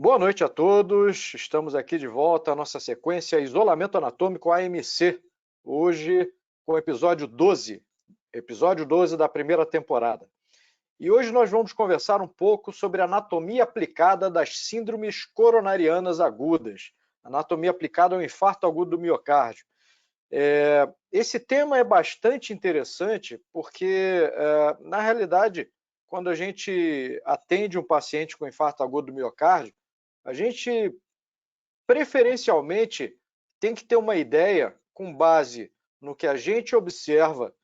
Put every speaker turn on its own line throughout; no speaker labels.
Boa noite a todos. Estamos aqui de volta à nossa sequência Isolamento Anatômico AMC. Hoje com o episódio 12 da primeira temporada. E hoje nós vamos conversar um pouco sobre a anatomia aplicada das síndromes coronarianas agudas. Anatomia aplicada ao infarto agudo do miocárdio. Esse tema é bastante interessante porque, na realidade, quando a gente atende um paciente com infarto agudo do miocárdio, a gente preferencialmente tem que ter uma ideia com base no que a gente observa,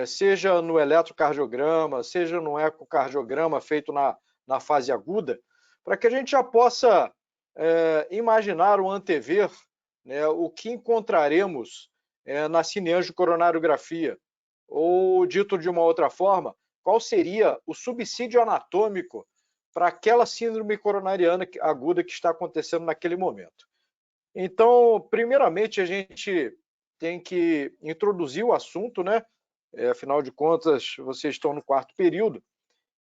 seja no eletrocardiograma, seja no ecocardiograma feito na fase aguda, para que a gente já possa imaginar ou antever, né, o que encontraremos na cineangiocoronariografia, ou dito de uma outra forma, qual seria o subsídio anatômico para aquela síndrome coronariana aguda que está acontecendo naquele momento. Então, primeiramente, a gente tem que introduzir o assunto, né? Afinal de contas, vocês estão no quarto período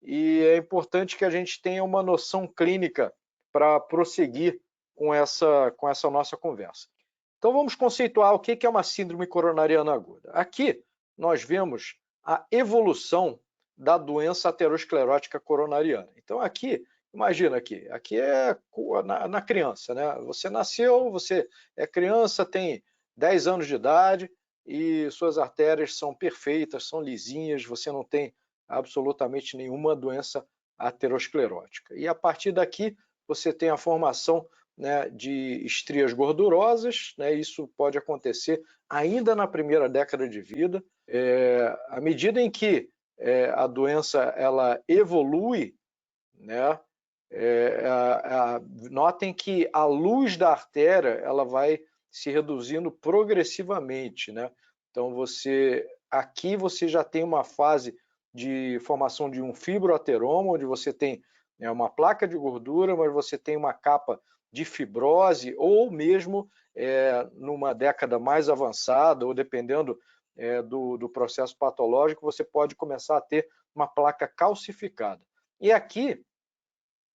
e é importante que a gente tenha uma noção clínica para prosseguir com essa nossa conversa. Então, vamos conceituar o que é uma síndrome coronariana aguda. Aqui, nós vemos a evolução da doença aterosclerótica coronariana. Então, aqui, imagina aqui é na criança, né? Você nasceu, você é criança, tem 10 anos de idade e suas artérias são perfeitas, são lisinhas, você não tem absolutamente nenhuma doença aterosclerótica. E a partir daqui, você tem a formação, né, de estrias gordurosas, né? Isso pode acontecer ainda na primeira década de vida. À medida em que a doença ela evolui, né? Notem que a luz da artéria ela vai se reduzindo progressivamente, né? Então aqui você já tem uma fase de formação de um fibroateroma, onde você tem, né, uma placa de gordura, mas você tem uma capa de fibrose, ou mesmo numa década mais avançada, ou dependendo do processo patológico, você pode começar a ter uma placa calcificada. E aqui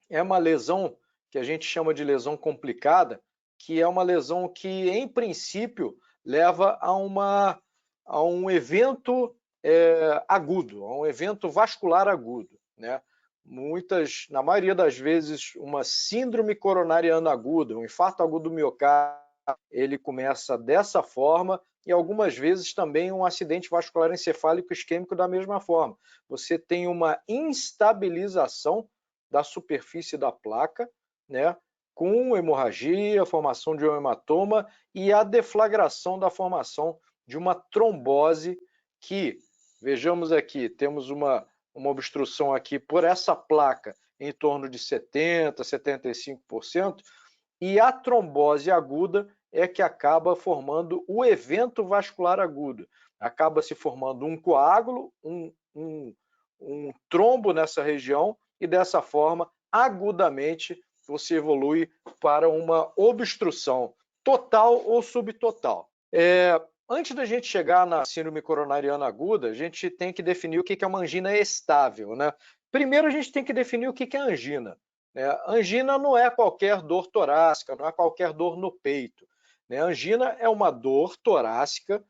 é uma lesão que a gente chama de lesão complicada, que é uma lesão que, em princípio, leva a um evento agudo, a um evento vascular agudo, né? Na maioria das vezes, uma síndrome coronariana aguda, um infarto agudo do miocárdio, ele começa dessa forma, e algumas vezes também um acidente vascular encefálico isquêmico da mesma forma. Você tem uma instabilização da superfície da placa, né, com hemorragia, formação de um hematoma e a deflagração da formação de uma trombose que, vejamos aqui, temos uma obstrução aqui por essa placa em torno de 70%, 75%, e a trombose aguda é que acaba formando o evento vascular agudo. Acaba se formando um coágulo, um trombo nessa região, e dessa forma, agudamente, você evolui para uma obstrução total ou subtotal. Antes da gente chegar na síndrome coronariana aguda, a gente tem que definir o que é uma angina estável, né? Primeiro, a gente tem que definir o que é angina. Angina não é qualquer dor torácica, não é qualquer dor no peito. Angina é uma dor torácica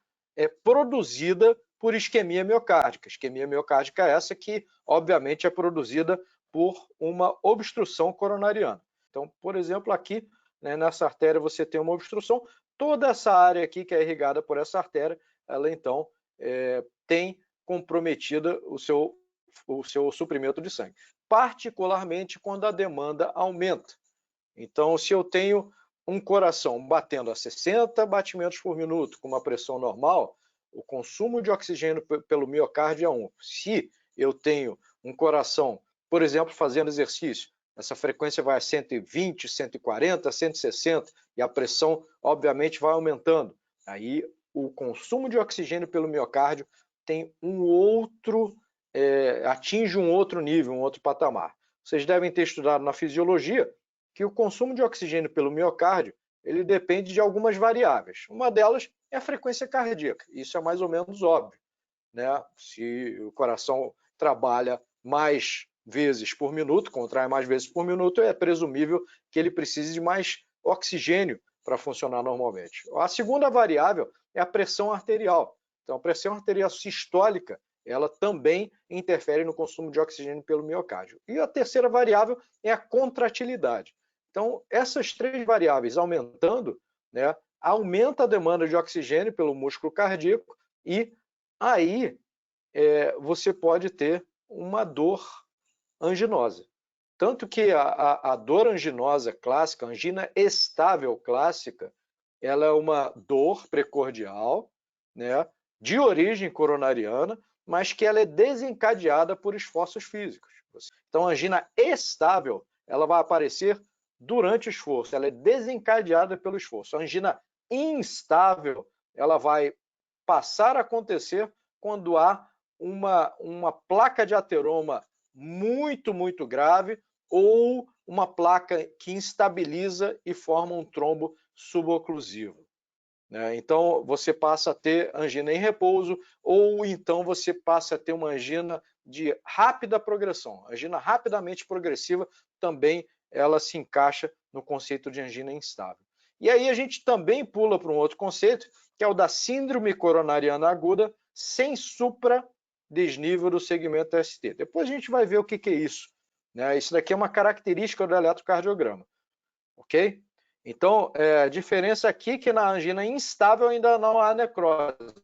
produzida por isquemia miocárdica. Isquemia miocárdica é essa que, obviamente, é produzida por uma obstrução coronariana. Então, por exemplo, aqui, né, nessa artéria você tem uma obstrução, toda essa área aqui que é irrigada por essa artéria, ela então tem comprometida o seu suprimento de sangue, particularmente quando a demanda aumenta. Então, se eu tenho um coração batendo a 60 batimentos por minuto com uma pressão normal, o consumo de oxigênio pelo miocárdio é 1. Se eu tenho um coração, por exemplo, fazendo exercício, essa frequência vai a 120, 140, 160 e a pressão, obviamente, vai aumentando. Aí o consumo de oxigênio pelo miocárdio tem atinge um outro nível, um outro patamar. Vocês devem ter estudado na fisiologia que o consumo de oxigênio pelo miocárdio ele depende de algumas variáveis. Uma delas é a frequência cardíaca. Isso é mais ou menos óbvio, né? Se o coração trabalha mais vezes por minuto, contrai mais vezes por minuto, é presumível que ele precise de mais oxigênio para funcionar normalmente. A segunda variável é a pressão arterial. Então, a pressão arterial sistólica, ela também interfere no consumo de oxigênio pelo miocárdio. E a terceira variável é a contratilidade. Então, essas três variáveis aumentando, né, aumenta a demanda de oxigênio pelo músculo cardíaco e aí você pode ter uma dor anginosa. Tanto que a dor anginosa clássica, a angina estável clássica, ela é uma dor precordial, né, de origem coronariana, mas que ela é desencadeada por esforços físicos. Então, a angina estável, ela vai aparecer durante o esforço, ela é desencadeada pelo esforço. A angina instável, ela vai passar a acontecer quando há uma placa de ateroma muito grave ou uma placa que instabiliza e forma um trombo suboclusivo. Então, você passa a ter angina em repouso ou então você passa a ter uma angina de rápida progressão. A angina rapidamente progressiva também ela se encaixa no conceito de angina instável. E aí a gente também pula para um outro conceito, que é o da síndrome coronariana aguda sem supradesnível do segmento ST. Depois a gente vai ver o que é isso. Isso daqui é uma característica do eletrocardiograma. Ok? Então, a diferença aqui é que na angina instável ainda não há necrose.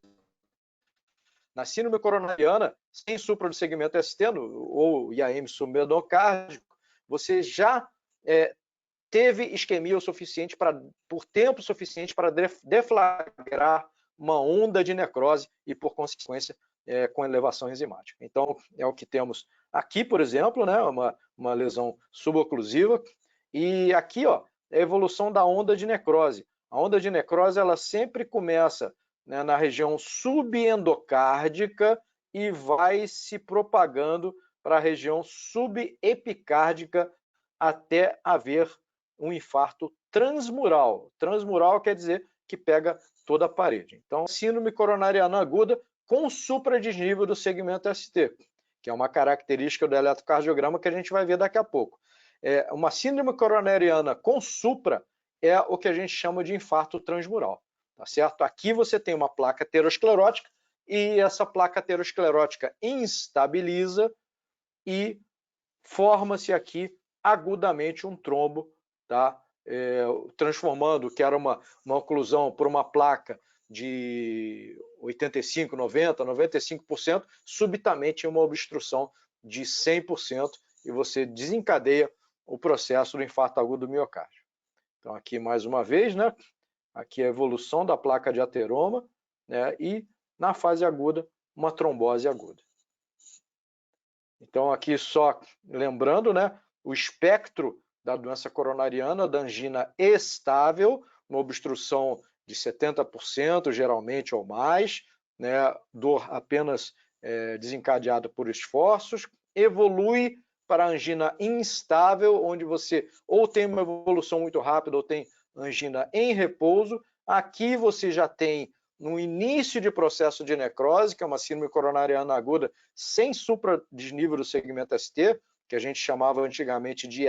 Na síndrome coronariana, sem supra do segmento ST, ou IAM subendocárdico, você já teve isquemia o suficiente por tempo suficiente para deflagrar uma onda de necrose e, por consequência, com elevação enzimática. Então, é o que temos aqui, por exemplo, né, uma lesão suboclusiva, e aqui, ó, é a evolução da onda de necrose. A onda de necrose ela sempre começa, né, na região subendocárdica e vai se propagando para a região subepicárdica até haver um infarto transmural. Transmural quer dizer que pega toda a parede. Então, síndrome coronariana aguda com supradesnível do segmento ST, que é uma característica do eletrocardiograma que a gente vai ver daqui a pouco. Uma síndrome coronariana com supra é o que a gente chama de infarto transmural, tá certo? Aqui você tem uma placa aterosclerótica e essa placa aterosclerótica instabiliza e forma-se aqui agudamente um trombo, tá? Transformando o que era uma oclusão por uma placa de 85%, 90%, 95%, subitamente em uma obstrução de 100% e você desencadeia o processo do infarto agudo do miocárdio. Então aqui mais uma vez, né? Aqui a evolução da placa de ateroma, né? E na fase aguda, uma trombose aguda. Então aqui só lembrando, né? O espectro da doença coronariana, da angina estável, uma obstrução de 70%, geralmente ou mais, né? Dor apenas desencadeada por esforços, evolui para a angina instável, onde você ou tem uma evolução muito rápida ou tem angina em repouso. Aqui você já tem no início de processo de necrose, que é uma síndrome coronariana aguda sem supradesnível do segmento ST, que a gente chamava antigamente de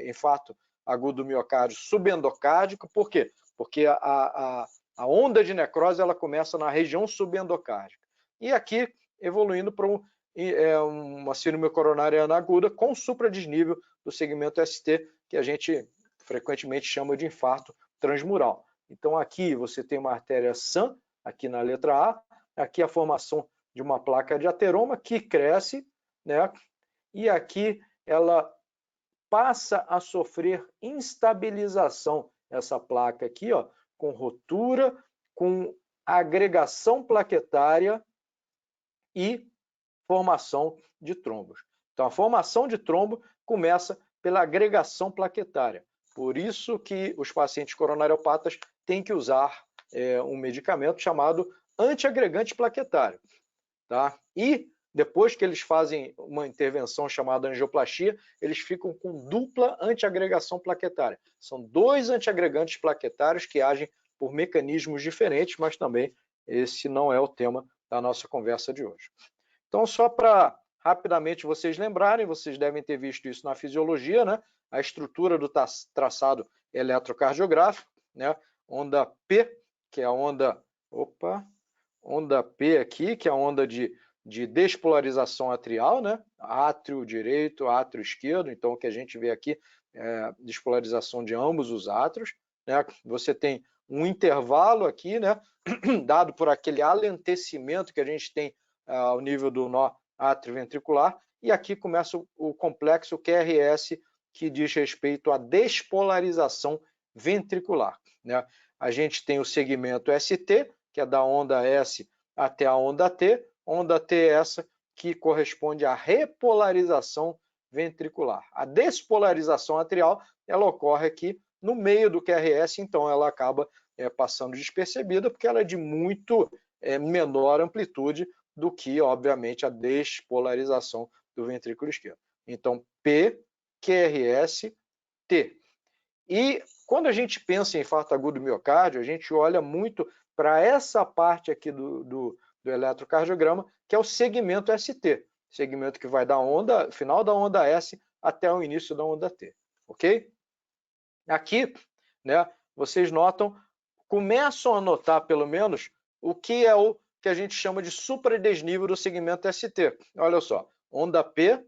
infarto agudo do miocárdio subendocárdico. Por quê? Porque a onda de necrose ela começa na região subendocárdica. E aqui evoluindo para uma síndrome coronariana aguda com supradesnível do segmento ST, que a gente frequentemente chama de infarto transmural. Então aqui você tem uma artéria sã, aqui na letra A, aqui a formação de uma placa de ateroma que cresce, né? E aqui ela passa a sofrer instabilização, essa placa aqui, ó, com rotura, com agregação plaquetária e formação de trombos. Então, a formação de trombo começa pela agregação plaquetária. Por isso que os pacientes coronariopatas têm que usar um medicamento chamado antiagregante plaquetário. Tá? E depois que eles fazem uma intervenção chamada angioplastia, eles ficam com dupla antiagregação plaquetária. São dois antiagregantes plaquetários que agem por mecanismos diferentes, mas também esse não é o tema da nossa conversa de hoje. Então, só para rapidamente vocês lembrarem, vocês devem ter visto isso na fisiologia, né? A estrutura do traçado eletrocardiográfico, né? Onda P, que é a onda, onda P aqui, que é a onda de despolarização atrial, né? Átrio direito, átrio esquerdo. Então, o que a gente vê aqui é despolarização de ambos os átrios, né? Você tem um intervalo aqui, né? Dado por aquele alentecimento que a gente tem ao nível do nó atrioventricular, e aqui começa o complexo QRS, que diz respeito à despolarização ventricular, né? A gente tem o segmento ST, que é da onda S até a onda T essa que corresponde à repolarização ventricular. A despolarização atrial, ela ocorre aqui no meio do QRS, então ela acaba passando despercebida, porque ela é de muito menor amplitude do que, obviamente, a despolarização do ventrículo esquerdo. Então, P, QRS, T. E quando a gente pensa em infarto agudo do miocárdio, a gente olha muito para essa parte aqui do eletrocardiograma, que é o segmento ST, segmento que vai da onda, final da onda S até o início da onda T, ok? Aqui, né, vocês notam, começam a notar pelo menos o que é o que a gente chama de supradesnível do segmento ST. Olha só, onda P,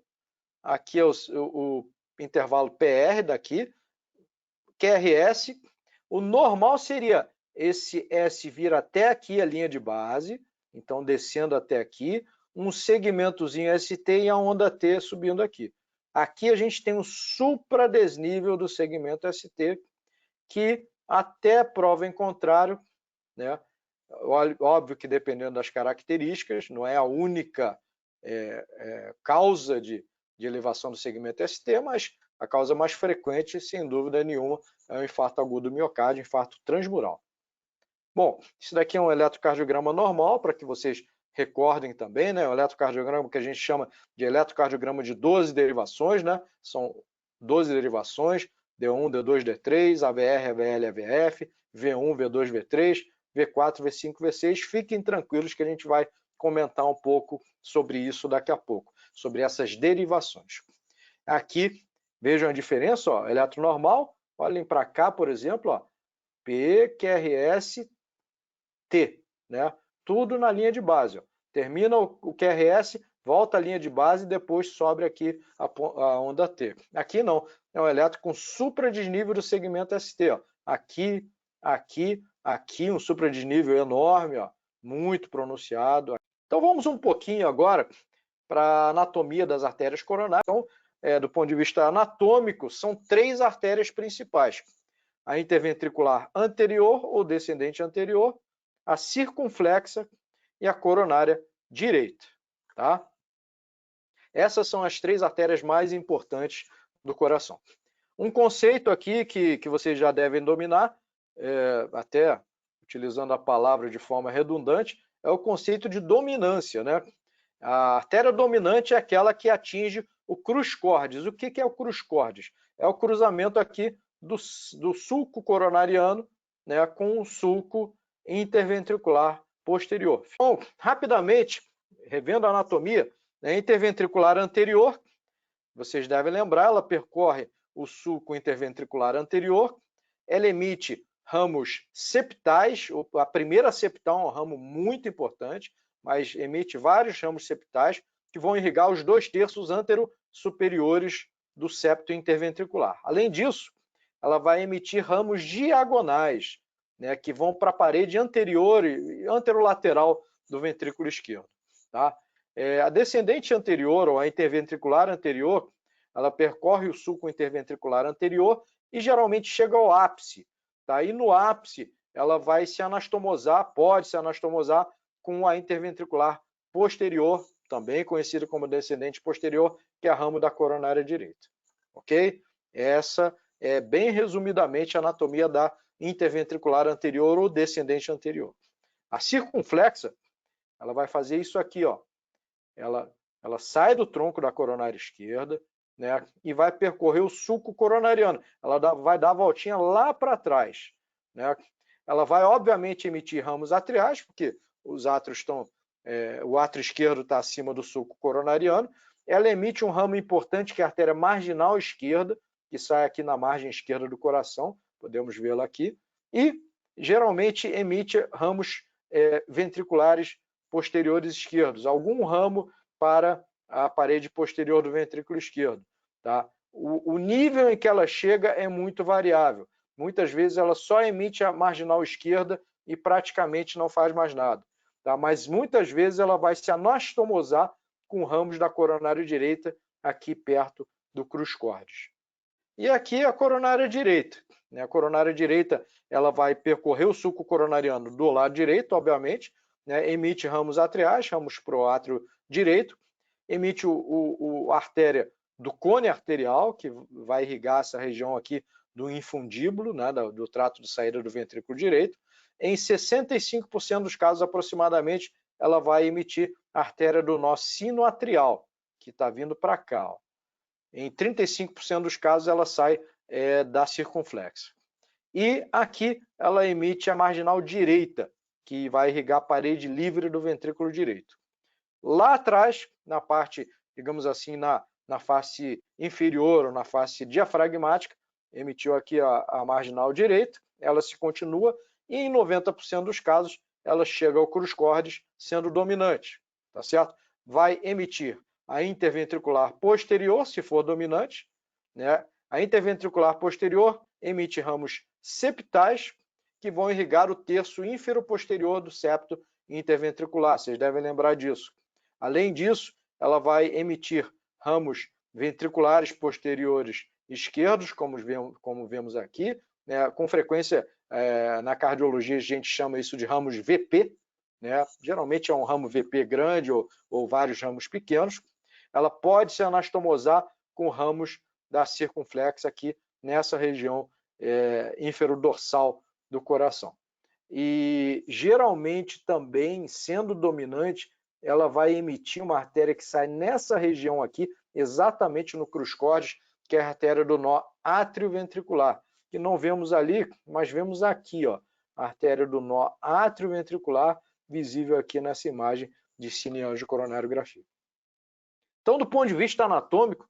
aqui é o intervalo PR daqui, QRS, o normal seria esse S vir até aqui a linha de base, então descendo até aqui, um segmentozinho ST e a onda T subindo aqui. Aqui a gente tem um supradesnível do segmento ST, que até prova em contrário, né? Óbvio que dependendo das características, não é a única causa de elevação do segmento ST, mas a causa mais frequente, sem dúvida nenhuma, é o infarto agudo do miocárdio, infarto transmural. Bom, isso daqui é um eletrocardiograma normal, para que vocês recordem também, né? O eletrocardiograma que a gente chama de eletrocardiograma de 12 derivações, né? São 12 derivações, D1, D2, D3, AVR, AVL, AVF, V1, V2, V3, V4, V5, V6. Fiquem tranquilos que a gente vai comentar um pouco sobre isso daqui a pouco, sobre essas derivações. Aqui, vejam a diferença, ó, eletronormal, olhem para cá, por exemplo, ó, P, QRS, T, né? Tudo na linha de base. Ó. Termina o QRS, volta à linha de base e depois sobe aqui a onda T. Aqui não, é um elétron com supradesnível do segmento ST. Ó. Aqui, aqui, aqui, um supradesnível enorme, ó, muito pronunciado. Então vamos um pouquinho agora para a anatomia das artérias coronárias. Então, do ponto de vista anatômico, são 3 artérias principais. A interventricular anterior ou descendente anterior, a circunflexa e a coronária direita. Tá? Essas são as 3 artérias mais importantes do coração. Um conceito aqui que vocês já devem dominar, até utilizando a palavra de forma redundante, é o conceito de dominância, né? A artéria dominante é aquela que atinge o crus-cordes. O que é o crus-cordes? É o cruzamento aqui do sulco coronariano, né, com o sulco interventricular posterior. Bom, rapidamente, revendo a anatomia, a interventricular anterior, vocês devem lembrar, ela percorre o sulco interventricular anterior, ela emite ramos septais, a primeira septal é um ramo muito importante, mas emite vários ramos septais que vão irrigar os 2/3 antero-superiores do septo interventricular. Além disso, ela vai emitir ramos diagonais, né, que vão para a parede anterior e anterolateral do ventrículo esquerdo. Tá? A descendente anterior, ou a interventricular anterior, ela percorre o sulco interventricular anterior e geralmente chega ao ápice. Tá? E no ápice, ela vai se anastomosar, pode se anastomosar com a interventricular posterior, também conhecida como descendente posterior, que é a ramo da coronária direita. Ok? Essa é bem resumidamente a anatomia da interventricular anterior ou descendente anterior. A circunflexa, ela vai fazer isso aqui, ó. Ela sai do tronco da coronária esquerda, né, e vai percorrer o sulco coronariano. Ela vai dar a voltinha lá para trás, né? Ela vai, obviamente, emitir ramos atriais, porque os átrios estão o átrio esquerdo está acima do sulco coronariano, ela emite um ramo importante, que é a artéria marginal esquerda, que sai aqui na margem esquerda do coração, podemos vê-la aqui, e geralmente emite ramos ventriculares posteriores esquerdos, algum ramo para a parede posterior do ventrículo esquerdo. Tá? O nível em que ela chega é muito variável. Muitas vezes ela só emite a marginal esquerda e praticamente não faz mais nada. Tá? Mas muitas vezes ela vai se anastomosar com ramos da coronária direita aqui perto do cruz-cordes. E aqui a coronária direita. A coronária direita ela vai percorrer o sulco coronariano do lado direito, obviamente, emite ramos atriais, ramos pro átrio direito, emite a artéria do cone arterial, que vai irrigar essa região aqui do infundíbulo, do trato de saída do ventrículo direito. Em 65% dos casos, aproximadamente, ela vai emitir a artéria do nó sinoatrial, que está vindo para cá. Ó. Em 35% dos casos, ela sai da circunflexa. E aqui ela emite a marginal direita, que vai irrigar a parede livre do ventrículo direito. Lá atrás, na parte, digamos assim, na face inferior ou na face diafragmática, emitiu aqui a marginal direita, ela se continua e em 90% dos casos ela chega ao cruz-cordes sendo dominante, tá certo? Vai emitir a interventricular posterior, se for dominante, né? A interventricular posterior emite ramos septais que vão irrigar o terço ínfero-posterior do septo interventricular, vocês devem lembrar disso. Além disso, ela vai emitir ramos ventriculares posteriores esquerdos, como vemos aqui, né? Com frequência, na cardiologia, a gente chama isso de ramos VP, né? Geralmente é um ramo VP grande ou vários ramos pequenos. Ela pode se anastomosar com ramos da circunflexa aqui nessa região inferodorsal do coração. E geralmente também, sendo dominante, ela vai emitir uma artéria que sai nessa região aqui, exatamente no cruz-cordes, que é a artéria do nó átrio-ventricular, que não vemos ali, mas vemos aqui, ó, a artéria do nó átrio-ventricular, visível aqui nessa imagem de cineangicoronariografia. Então, do ponto de vista anatômico,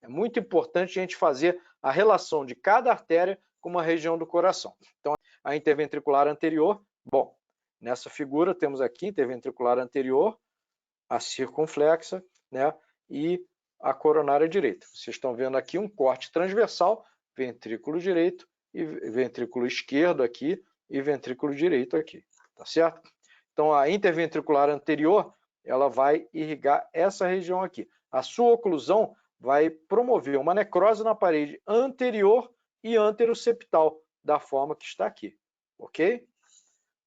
é muito importante a gente fazer a relação de cada artéria com uma região do coração. Então, a interventricular anterior, bom, nessa figura temos aqui interventricular anterior, a circunflexa, né, e a coronária direita. Vocês estão vendo aqui um corte transversal, ventrículo direito e ventrículo esquerdo aqui e ventrículo direito aqui, tá certo? Então, a interventricular anterior, ela vai irrigar essa região aqui. A sua oclusão vai promover uma necrose na parede anterior e anteroseptal, da forma que está aqui, ok?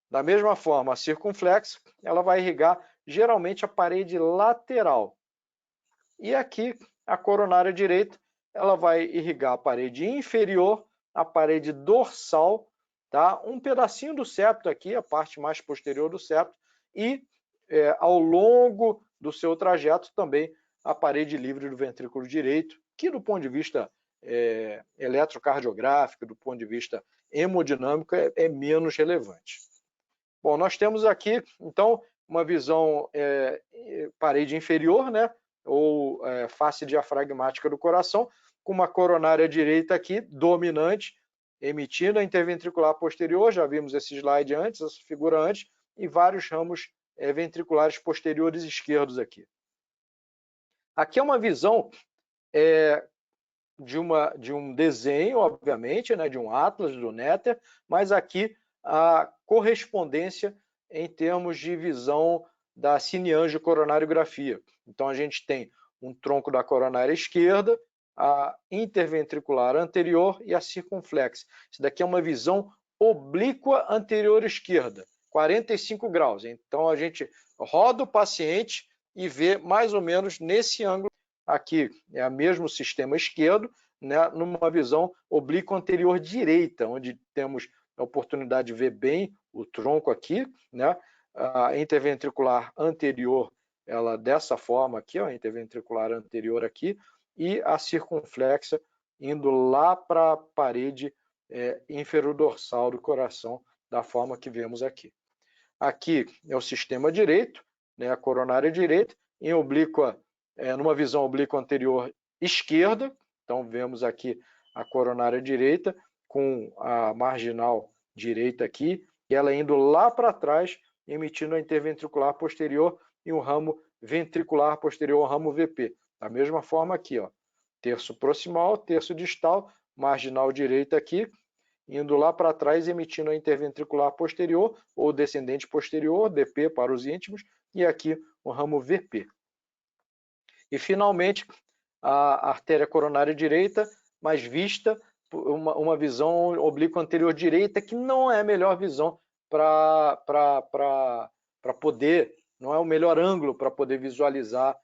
Da mesma forma, a circunflexa, ela vai irrigar geralmente a parede lateral. E aqui, a coronária direita, ela vai irrigar a parede inferior, a parede dorsal, tá? Um pedacinho do septo aqui, a parte mais posterior do septo, e ao longo do seu trajeto também a parede livre do ventrículo direito, que do ponto de vista eletrocardiográfico, do ponto de vista hemodinâmico, é menos relevante. Bom, nós temos aqui, então, uma visão parede inferior, né, ou face diafragmática do coração, com uma coronária direita aqui, dominante, emitindo a interventricular posterior, já vimos esse slide antes, essa figura antes, e vários ramos ventriculares posteriores esquerdos aqui. Aqui é uma visão de um desenho, obviamente, né, de um atlas do Netter, mas aqui a correspondência em termos de visão da cineangiocoronariografia. Então, a gente tem um tronco da coronária esquerda, a interventricular anterior e a circunflexa. Isso daqui é uma visão oblíqua anterior esquerda, 45 graus. Então, a gente roda o paciente e vê mais ou menos nesse ângulo aqui. É o mesmo sistema esquerdo, né, numa visão oblíqua anterior direita, onde temos a oportunidade de ver bem o tronco aqui, né? A interventricular anterior, ela dessa forma aqui, ó, a interventricular anterior aqui, e a circunflexa indo lá para a parede inferodorsal do coração, da forma que vemos aqui. Aqui é o sistema direito, né, a coronária direita, em oblíqua, numa visão oblíqua anterior esquerda. Então, vemos aqui a coronária direita com a marginal direita aqui, e ela indo lá para trás, emitindo a interventricular posterior e um ramo ventricular posterior, ramo VP. Da mesma forma aqui, ó, terço proximal, terço distal, marginal direita aqui, indo lá para trás, emitindo a interventricular posterior ou descendente posterior, DP para os íntimos, e aqui o ramo VP. E, finalmente, a artéria coronária direita, mas vista uma visão oblíqua anterior direita, que não é a melhor visão para poder, não é o melhor ângulo para poder visualizar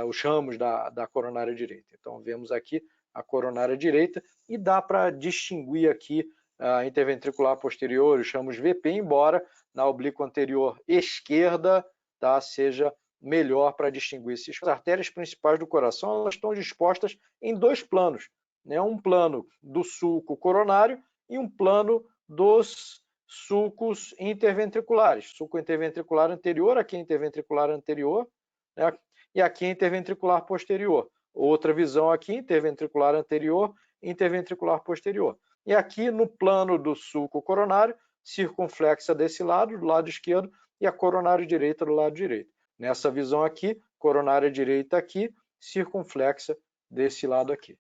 os ramos da coronária direita. Então, vemos aqui a coronária direita e dá para distinguir aqui a interventricular posterior, os ramos VP, embora na oblíqua anterior esquerda, tá, seja melhor para distinguir esses. As artérias principais do coração, elas estão dispostas em dois planos, né? Um plano do sulco coronário e um plano dos sulcos interventriculares. Sulco interventricular anterior, aqui interventricular anterior, né? E aqui interventricular posterior. Outra visão aqui, interventricular anterior, interventricular posterior. E aqui no plano do sulco coronário, circunflexa desse lado, do lado esquerdo, e a coronária direita do lado direito. Nessa visão aqui, coronária direita aqui, circunflexa desse lado aqui.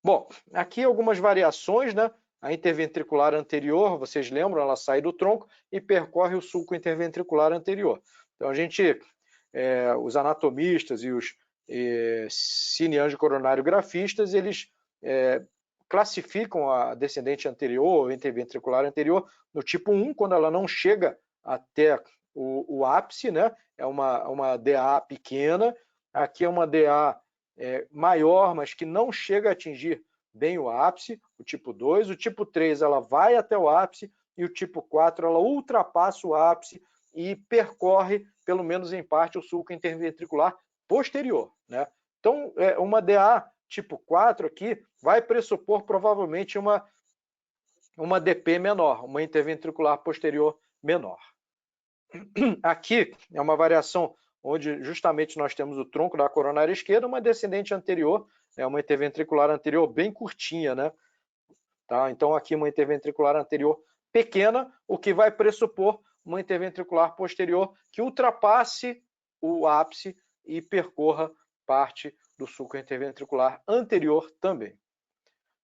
Bom, aqui algumas variações, né? A interventricular anterior, vocês lembram, ela sai do tronco e percorre o sulco interventricular anterior. Então, a gente, os anatomistas e os cineangiocoronariografistas, eles classificam a descendente anterior, ou interventricular anterior, no tipo 1, quando ela não chega até o ápice, né? É uma DA pequena. Aqui é uma DA maior, mas que não chega a atingir bem o ápice, o tipo 2. O tipo 3 ela vai até o ápice, e o tipo 4 ela ultrapassa o ápice e percorre, pelo menos em parte, o sulco interventricular posterior, né? Então, uma DA tipo 4 aqui vai pressupor provavelmente uma DP menor, uma interventricular posterior menor. Aqui é uma variação onde justamente nós temos o tronco da coronária esquerda, uma descendente anterior, uma interventricular anterior bem curtinha, né? Tá? Então aqui uma interventricular anterior pequena, o que vai pressupor uma interventricular posterior que ultrapasse o ápice e percorra parte do sulco interventricular anterior também.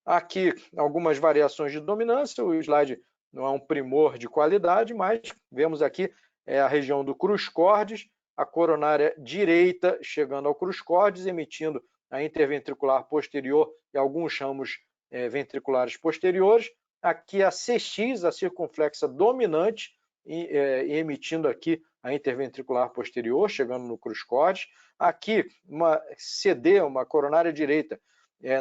Aqui algumas variações de dominância, o slide não é um primor de qualidade, mas vemos aqui a região do cruz-cordes, a coronária direita chegando ao cruz-cordes, emitindo a interventricular posterior e alguns ramos ventriculares posteriores. Aqui a CX, a circunflexa dominante, emitindo aqui a interventricular posterior, chegando no cruz-cordes. Aqui uma CD, uma coronária direita,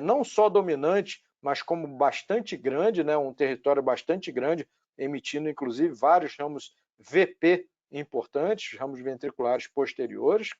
não só dominante, mas como bastante grande, né? Um território bastante grande, emitindo inclusive vários ramos VP importantes, ramos ventriculares posteriores.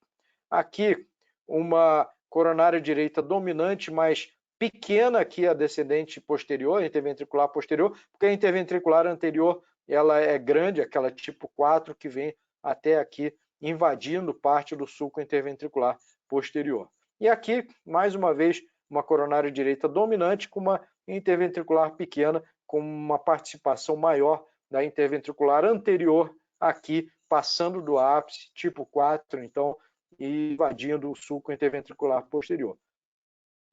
Aqui uma coronária direita dominante, mas pequena aqui a descendente posterior, a interventricular posterior, porque a interventricular anterior ela é grande, aquela tipo 4 que vem até aqui, invadindo parte do sulco interventricular posterior. E aqui, mais uma vez, uma coronária direita dominante com uma interventricular pequena, com uma participação maior da interventricular anterior aqui, passando do ápice, tipo 4, então, e invadindo o sulco interventricular posterior.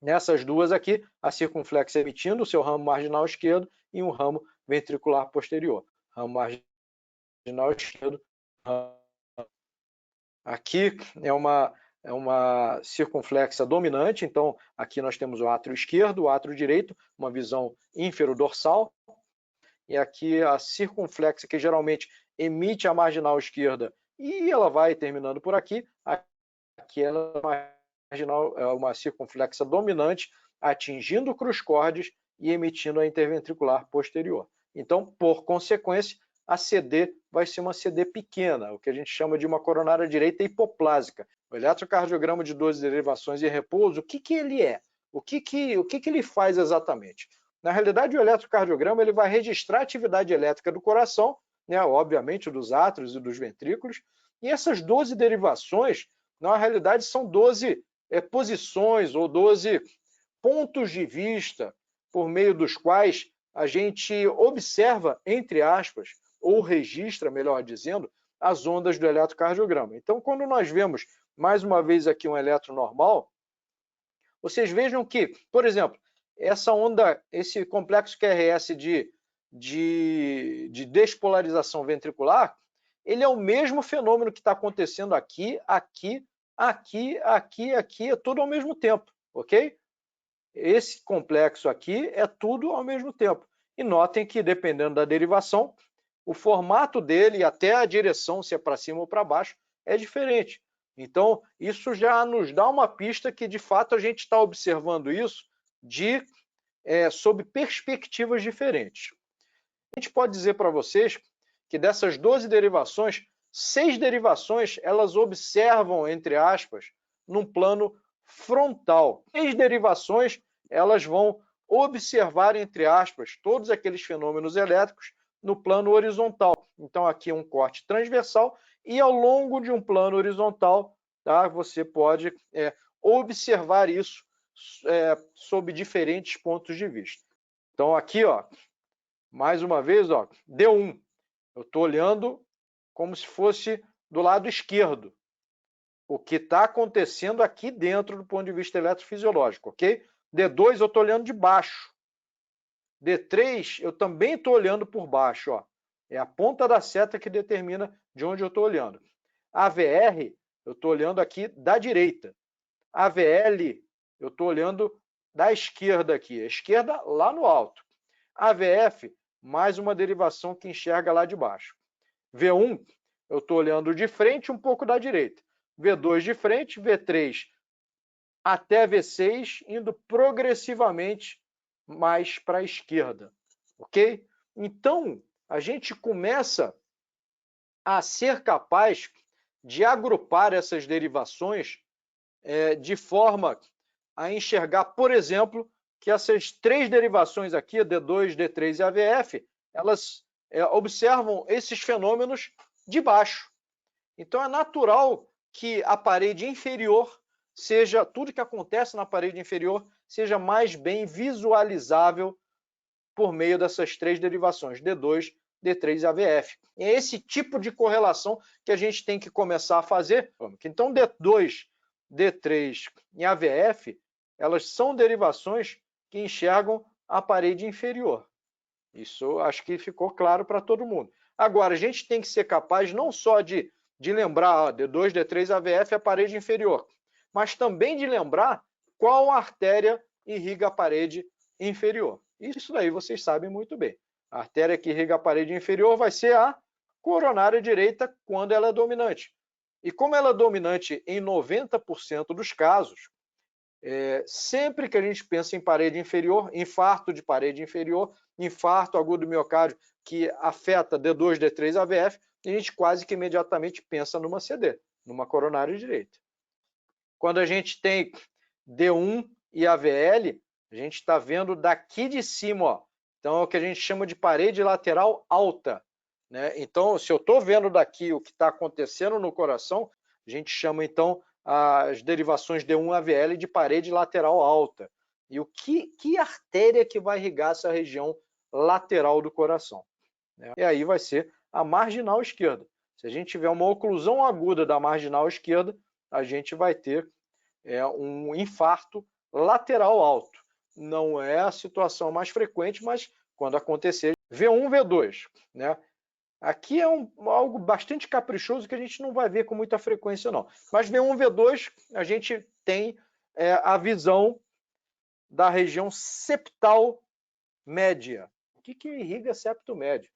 Nessas duas aqui, a circunflexa emitindo o seu ramo marginal esquerdo e um ramo ventricular posterior. Ramo marginal esquerdo. Aqui é uma circunflexa dominante, então aqui nós temos o átrio esquerdo, o átrio direito, uma visão ínfero-dorsal, e aqui a circunflexa que geralmente emite a marginal esquerda e ela vai terminando por aqui. Aqui ela é uma circunflexa dominante, atingindo o cruz-cordes e emitindo a interventricular posterior. Então, por consequência, a CD vai ser uma CD pequena, o que a gente chama de uma coronária direita hipoplásica. O eletrocardiograma de 12 derivações e repouso, o que ele é? O que ele faz exatamente? Na realidade, o eletrocardiograma ele vai registrar a atividade elétrica do coração, né, obviamente dos átrios e dos ventrículos, E essas 12 derivações, na realidade, são 12 posições ou 12 pontos de vista por meio dos quais a gente observa, entre aspas, ou registra, melhor dizendo, as ondas do eletrocardiograma. Então, quando nós vemos, mais uma vez aqui, um eletro normal, vocês vejam que, por exemplo, essa onda, esse complexo QRS de despolarização ventricular, ele é o mesmo fenômeno que está acontecendo aqui, é tudo ao mesmo tempo, ok? Esse complexo aqui é tudo ao mesmo tempo. E notem que, dependendo da derivação, o formato dele e até a direção, se é para cima ou para baixo, é diferente. Então, isso já nos dá uma pista que, de fato, a gente está observando isso sob perspectivas diferentes. A gente pode dizer para vocês que dessas 12 derivações, 6 derivações, elas observam, entre aspas, num plano frontal. 6 derivações, elas vão observar, entre aspas, todos aqueles fenômenos elétricos no plano horizontal. Então, aqui é um corte transversal e ao longo de um plano horizontal, tá, você pode observar isso sob diferentes pontos de vista. Então, aqui, ó, mais uma vez, ó, D1. Eu estou olhando como se fosse do lado esquerdo. O que está acontecendo aqui dentro do ponto de vista eletrofisiológico, ok? D2 eu estou olhando de baixo. D3 eu também estou olhando por baixo, ó. É a ponta da seta que determina de onde eu estou olhando. AVR eu estou olhando aqui da direita. AVL eu estou olhando da esquerda aqui. A esquerda lá no alto. AVF, mais uma derivação que enxerga lá de baixo. V1, eu estou olhando de frente, um pouco da direita. V2 de frente, V3 até V6, indo progressivamente mais para a esquerda, ok? Então, a gente começa a ser capaz de agrupar essas derivações de forma a enxergar, por exemplo, que essas 3 derivações aqui, D2, D3 e AVF, elas observam esses fenômenos de baixo. Então, é natural que a parede inferior seja, tudo que acontece na parede inferior, seja mais bem visualizável por meio dessas 3 derivações, D2, D3 e AVF. É esse tipo de correlação que a gente tem que começar a fazer. Então, D2, D3 e AVF, elas são derivações que enxergam a parede inferior. Isso acho que ficou claro para todo mundo. Agora, a gente tem que ser capaz não só de lembrar D2, D3, AVF é a parede inferior, mas também de lembrar qual artéria irriga a parede inferior. Isso daí vocês sabem muito bem. A artéria que irriga a parede inferior vai ser a coronária direita quando ela é dominante. E como ela é dominante em 90% dos casos, sempre que a gente pensa em parede inferior, infarto de parede inferior, infarto agudo do miocárdio que afeta D2, D3, AVF, a gente quase que imediatamente pensa numa CD, numa coronária direita. Quando a gente tem D1 e AVL, a gente está vendo daqui de cima, ó. Então é o que a gente chama de parede lateral alta, né? Então, se eu estou vendo daqui o que está acontecendo no coração, a gente chama então as derivações D1 e AVL de parede lateral alta. E que artéria que vai irrigar essa região lateral do coração, né? E aí vai ser a marginal esquerda. Se a gente tiver uma oclusão aguda da marginal esquerda, a gente vai ter um infarto lateral alto. Não é a situação mais frequente, mas quando acontecer, V1, V2, né? Aqui é algo bastante caprichoso que a gente não vai ver com muita frequência, não. Mas V1, V2, a gente tem a visão da região septal média. O que irriga septo médio?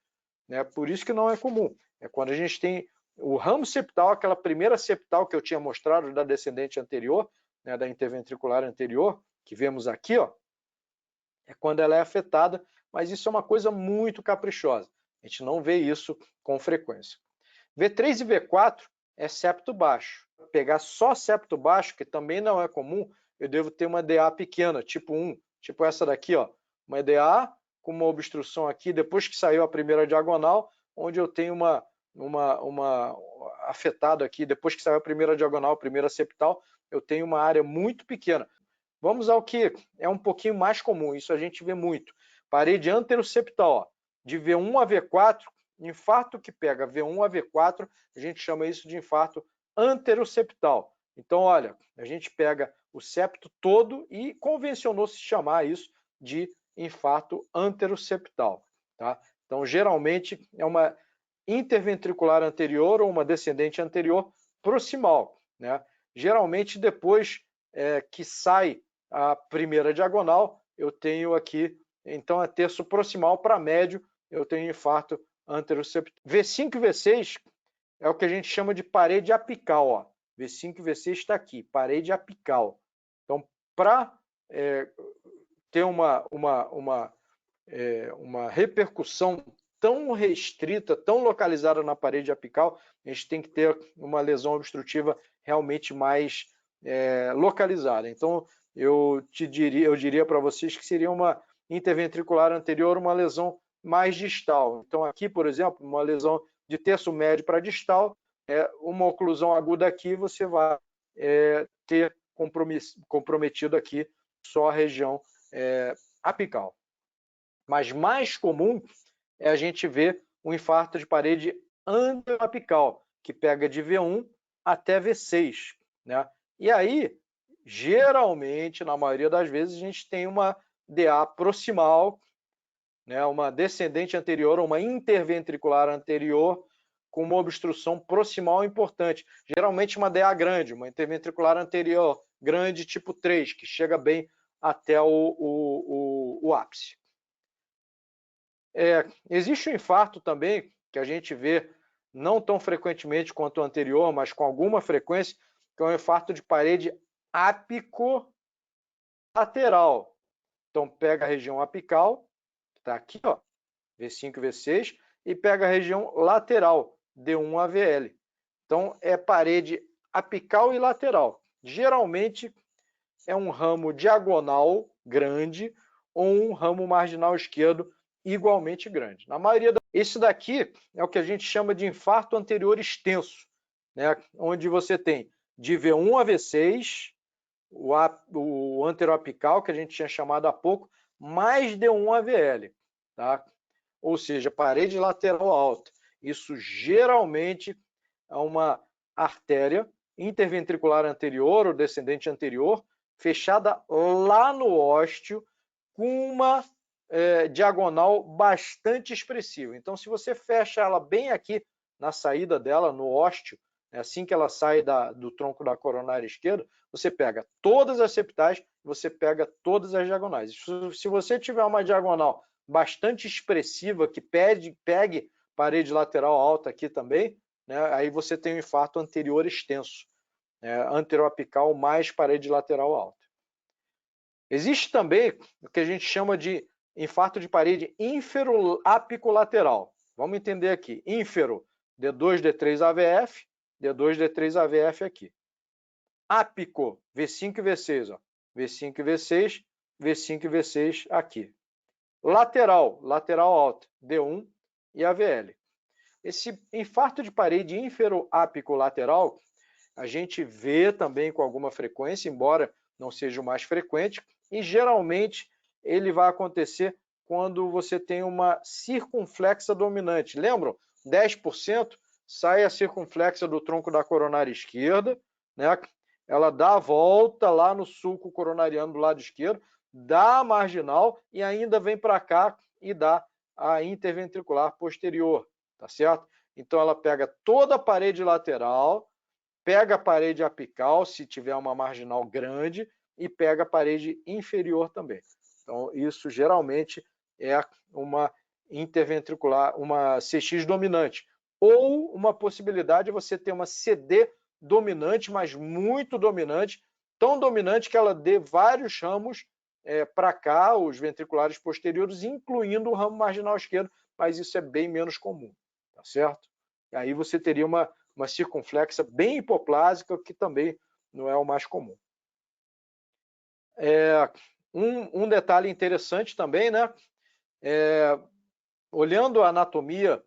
Né? Por isso que não é comum. É quando a gente tem o ramo septal, aquela primeira septal que eu tinha mostrado da descendente anterior, né, da interventricular anterior, que vemos aqui, ó, é quando ela é afetada, mas isso é uma coisa muito caprichosa. A gente não vê isso com frequência. V3 e V4 é septo baixo. Pegar só septo baixo, que também não é comum, eu devo ter uma DA pequena, tipo 1, tipo essa daqui, ó, uma DA com uma obstrução aqui, depois que saiu a primeira diagonal, onde eu tenho afetado aqui, depois que saiu a primeira diagonal, a primeira septal, eu tenho uma área muito pequena. Vamos ao que é um pouquinho mais comum, isso a gente vê muito. Parede anteroseptal, ó, de V1 a V4, infarto que pega V1 a V4, a gente chama isso de infarto anteroseptal. Então, olha, a gente pega o septo todo e convencionou-se chamar isso de infarto anteroseptal, tá? Então, geralmente, é uma interventricular anterior ou uma descendente anterior proximal, né? Geralmente, depois que sai a primeira diagonal, eu tenho aqui, então, é terço proximal para médio, eu tenho infarto anteroseptal. V5 e V6 é o que a gente chama de parede apical, ó. V5 e V6 está aqui, parede apical. Então, para ter uma repercussão tão restrita, tão localizada na parede apical, a gente tem que ter uma lesão obstrutiva realmente mais localizada. Então, eu diria para vocês que seria uma interventricular anterior, uma lesão mais distal. Então, aqui, por exemplo, uma lesão de terço médio para distal, uma oclusão aguda aqui, você vai ter comprometido aqui só a região apical. Mas mais comum é a gente ver um infarto de parede anteroapical, que pega de V1 até V6, né? E aí, geralmente, na maioria das vezes, a gente tem uma DA proximal, né, uma descendente anterior, uma interventricular anterior, com uma obstrução proximal importante. Geralmente uma DA grande, uma interventricular anterior grande, tipo 3, que chega bem até o ápice. Existe um infarto também, que a gente vê não tão frequentemente quanto o anterior, mas com alguma frequência, que é um infarto de parede apicolateral. Então, pega a região apical, que está aqui, ó, V5 e V6, e pega a região lateral, D1 a VL. Então, é parede apical e lateral. Geralmente, é um ramo diagonal grande ou um ramo marginal esquerdo igualmente grande. Na maioria esse daqui é o que a gente chama de infarto anterior extenso, né? Onde você tem de V1 a V6, o anteroapical, que a gente tinha chamado há pouco, mais D1 a VL, tá? Ou seja, parede lateral alta. Isso geralmente é uma artéria interventricular anterior ou descendente anterior, fechada lá no ósteo, com uma diagonal bastante expressiva. Então, se você fecha ela bem aqui na saída dela, no ósteo, assim que ela sai do tronco da coronária esquerda, você pega todas as septais, você pega todas as diagonais. Se você tiver uma diagonal bastante expressiva, que pegue parede lateral alta aqui também, né, aí você tem um infarto anterior extenso, anteroapical mais parede lateral alta. Existe também o que a gente chama de infarto de parede ínfero-apicolateral. Vamos entender aqui. Ínfero, D2, D3, AVF, D2, D3, AVF aqui. Ápico, V5 e V6, ó. V5 e V6, V5 e V6 aqui. Lateral, lateral alta, D1 e AVL. Esse infarto de parede ínfero-apicolateral, a gente vê também com alguma frequência, embora não seja o mais frequente, e geralmente ele vai acontecer quando você tem uma circunflexa dominante. Lembram? 10% sai a circunflexa do tronco da coronária esquerda, né? Ela dá a volta lá no sulco coronariano do lado esquerdo, dá a marginal e ainda vem para cá e dá a interventricular posterior, tá certo? Então ela pega toda a parede lateral, pega a parede apical, se tiver uma marginal grande, e pega a parede inferior também. Então, isso geralmente é uma interventricular, uma CX dominante. Ou uma possibilidade de você ter uma CD dominante, mas muito dominante, tão dominante que ela dê vários ramos para cá, os ventriculares posteriores, incluindo o ramo marginal esquerdo, mas isso é bem menos comum, tá certo? E aí você teria uma circunflexa bem hipoplásica, que também não é o mais comum. Um detalhe interessante também, né? Olhando a anatomia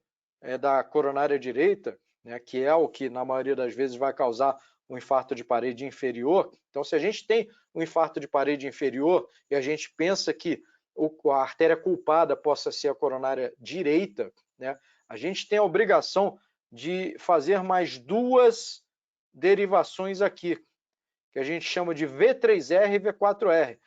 da coronária direita, né, que é o que na maioria das vezes vai causar um infarto de parede inferior. Então, se a gente tem um infarto de parede inferior e a gente pensa que a artéria culpada possa ser a coronária direita, né, a gente tem a obrigação de fazer mais duas derivações aqui, que a gente chama de V3R e V4R.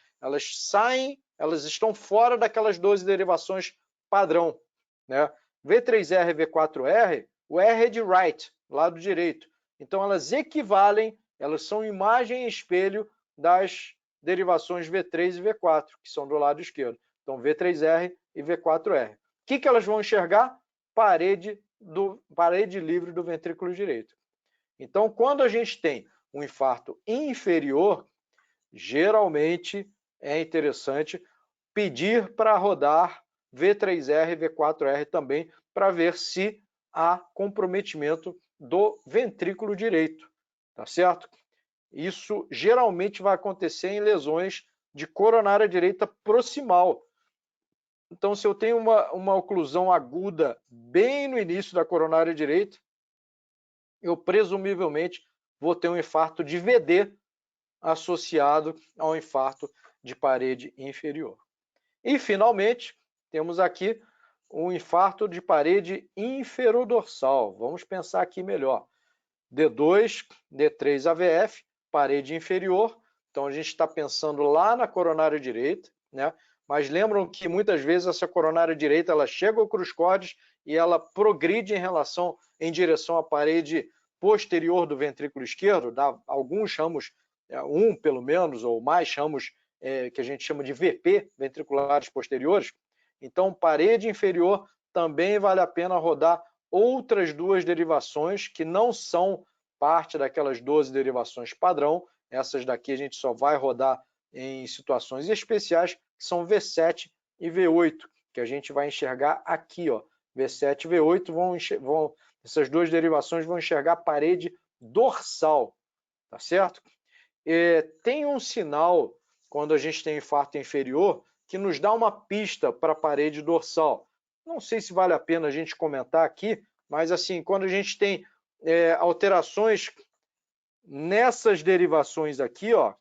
Elas estão fora daquelas 12 derivações padrão, né? V3R e V4R, o R é de right, lado direito. Então elas equivalem, elas são imagem e espelho das derivações V3 e V4, que são do lado esquerdo. Então V3R e V4R. O que elas vão enxergar? Parede livre do ventrículo direito. Então, quando a gente tem um infarto inferior, geralmente é interessante pedir para rodar V3R e V4R também, para ver se há comprometimento do ventrículo direito, tá certo? Isso geralmente vai acontecer em lesões de coronária direita proximal. Então, se eu tenho uma oclusão aguda bem no início da coronária direita, eu presumivelmente vou ter um infarto de VD associado ao infarto de parede inferior. E, finalmente, temos aqui um infarto de parede inferodorsal. Vamos pensar aqui melhor. D2, D3 AVF, parede inferior. Então, a gente está pensando lá na coronária direita, né? Mas lembram que muitas vezes essa coronária direita ela chega ao crus-cordes e ela progride em direção à parede posterior do ventrículo esquerdo. Dá alguns ramos, um pelo menos, ou mais ramos que a gente chama de VP, ventriculares posteriores. Então, parede inferior também vale a pena rodar outras duas derivações que não são parte daquelas 12 derivações padrão. Essas daqui a gente só vai rodar em situações especiais, que são V7 e V8, que a gente vai enxergar aqui, ó. V7 e V8 essas duas derivações vão enxergar a parede dorsal, tá certo? Tem um sinal, quando a gente tem infarto inferior, que nos dá uma pista para a parede dorsal. Não sei se vale a pena a gente comentar aqui, mas assim, quando a gente tem alterações nessas derivações aqui, ó,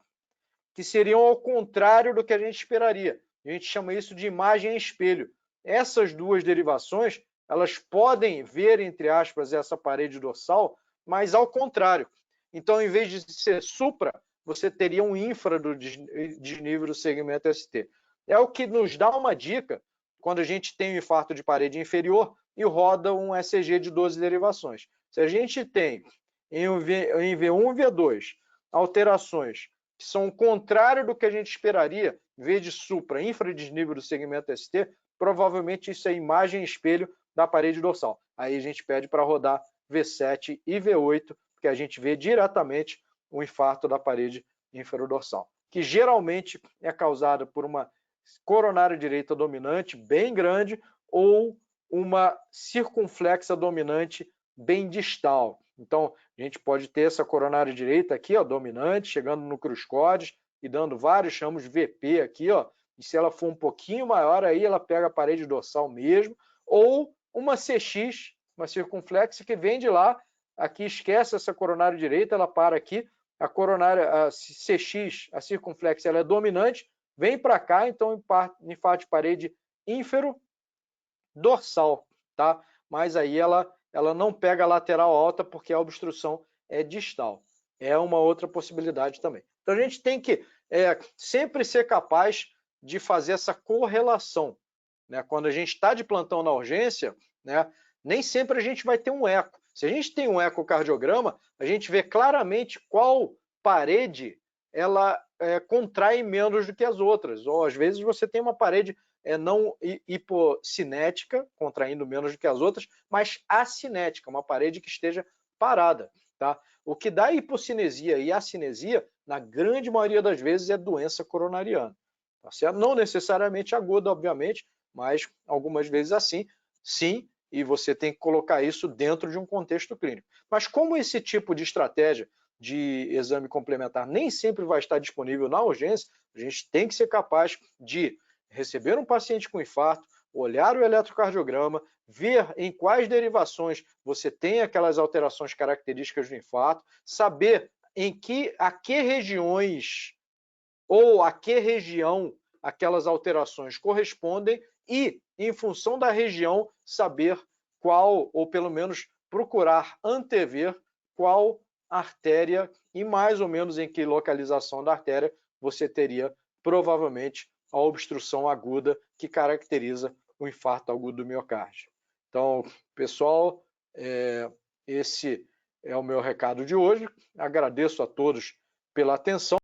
que seriam ao contrário do que a gente esperaria. A gente chama isso de imagem em espelho. Essas duas derivações, elas podem ver, entre aspas, essa parede dorsal, mas ao contrário. Então, em vez de ser supra, você teria um infra do desnível do segmento ST. É o que nos dá uma dica quando a gente tem um infarto de parede inferior e roda um ECG de 12 derivações. Se a gente tem em V1 e V2 alterações que são o contrário do que a gente esperaria, V de supra, infra desnível do segmento ST, provavelmente isso é imagem e espelho da parede dorsal. Aí a gente pede para rodar V7 e V8, porque a gente vê diretamente o infarto da parede inferodorsal, que geralmente é causada por uma coronária direita dominante bem grande ou uma circunflexa dominante bem distal. Então, a gente pode ter essa coronária direita aqui, ó, dominante, chegando no crus-cordes e dando vários ramos VP aqui, ó. E se ela for um pouquinho maior, aí ela pega a parede dorsal mesmo, ou uma CX, uma circunflexa que vem de lá, aqui esquece essa coronária direita, ela para aqui, a coronária, a CX, a circunflexa, ela é dominante, vem para cá, então infarto de parede ínfero dorsal, tá? Mas aí ela não pega a lateral alta porque a obstrução é distal. É uma outra possibilidade também. Então a gente tem que sempre ser capaz de fazer essa correlação, né? Quando a gente está de plantão na urgência, né, nem sempre a gente vai ter um eco. Se a gente tem um ecocardiograma, a gente vê claramente qual parede ela contrai menos do que as outras. Ou às vezes você tem uma parede não hipocinética, contraindo menos do que as outras, mas acinética, uma parede que esteja parada. Tá? O que dá hipocinesia e acinesia, na grande maioria das vezes, é doença coronariana. Tá certo? Não necessariamente aguda, obviamente, mas algumas vezes assim, sim, e você tem que colocar isso dentro de um contexto clínico. Mas como esse tipo de estratégia de exame complementar nem sempre vai estar disponível na urgência, a gente tem que ser capaz de receber um paciente com infarto,
olhar o eletrocardiograma, ver em quais derivações você tem aquelas alterações características do infarto, saber a que regiões ou a que região aquelas alterações correspondem e, em função da região, saber qual, ou pelo menos procurar antever qual artéria e mais ou menos em que localização da artéria você teria provavelmente a obstrução aguda que caracteriza o infarto agudo do miocárdio. Então, pessoal, esse é o meu recado de hoje. Agradeço a todos pela atenção.